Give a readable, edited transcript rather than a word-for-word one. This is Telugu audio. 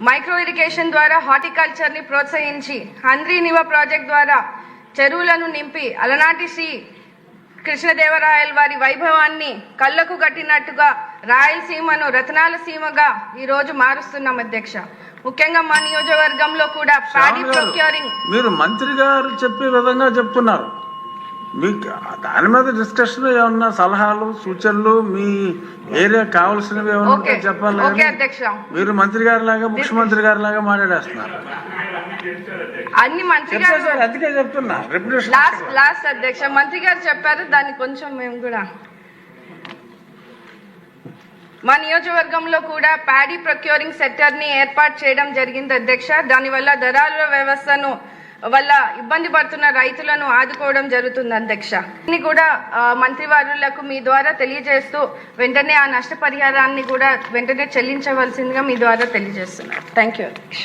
మైక్రో ఇరిగేషన్ ద్వారా హార్టికల్చర్ని ప్రోత్సహించి హంద్రీ నివ ప్రాజెక్ట్ ద్వారా చెరువులను నింపి అలనాటి శ్రీ కృష్ణదేవరాయల వారి వైభవాన్ని కళ్ళకు కట్టినట్టుగా రాయలసీమను రత్నాల సీమగా ఈరోజు మారుస్తున్నాం అధ్యక్ష. ముఖ్యంగా మా నియోజకవర్గంలో కూడా ప్యాడీ ప్రొక్యూరింగ్ మీరు మంత్రి గారు చెప్పే విధంగా చెప్తున్నారు. మీకు దాని మీద డిస్కషన్ ఏమన్నా సలహాలు సూచనలు మీ ఏరియా కావాల్సినవి ఏమన్నా చెప్పాలి. మీరు మంత్రి గారి లాగా ముఖ్యమంత్రి గారి లాగా మాట్లాడేస్తున్నారు. అన్ని మంత్రి గారు అందుకే చెప్తున్నా లాస్ట్ అధ్యక్ష మంత్రి గారు చెప్పారు. దాన్ని కొంచెం మేము కూడా మా నియోజకవర్గంలో కూడా ప్యాడీ ప్రొక్యూరింగ్ సెక్టర్ ని ఏర్పాటు చేయడం జరిగింది అధ్యక్ష. దానివల్ల దళారుల వ్యవస్థను వల్ల ఇబ్బంది పడుతున్న రైతులను ఆదుకోవడం జరుగుతుంది అధ్యక్ష. దీన్ని కూడా మంత్రివర్యులకు మీ ద్వారా తెలియజేస్తూ వెంటనే ఆ నష్టపరిహారాన్ని కూడా వెంటనే చెల్లించవలసిందిగా మీ ద్వారా తెలియజేస్తున్నారు. థ్యాంక్ యూ అధ్యక్ష.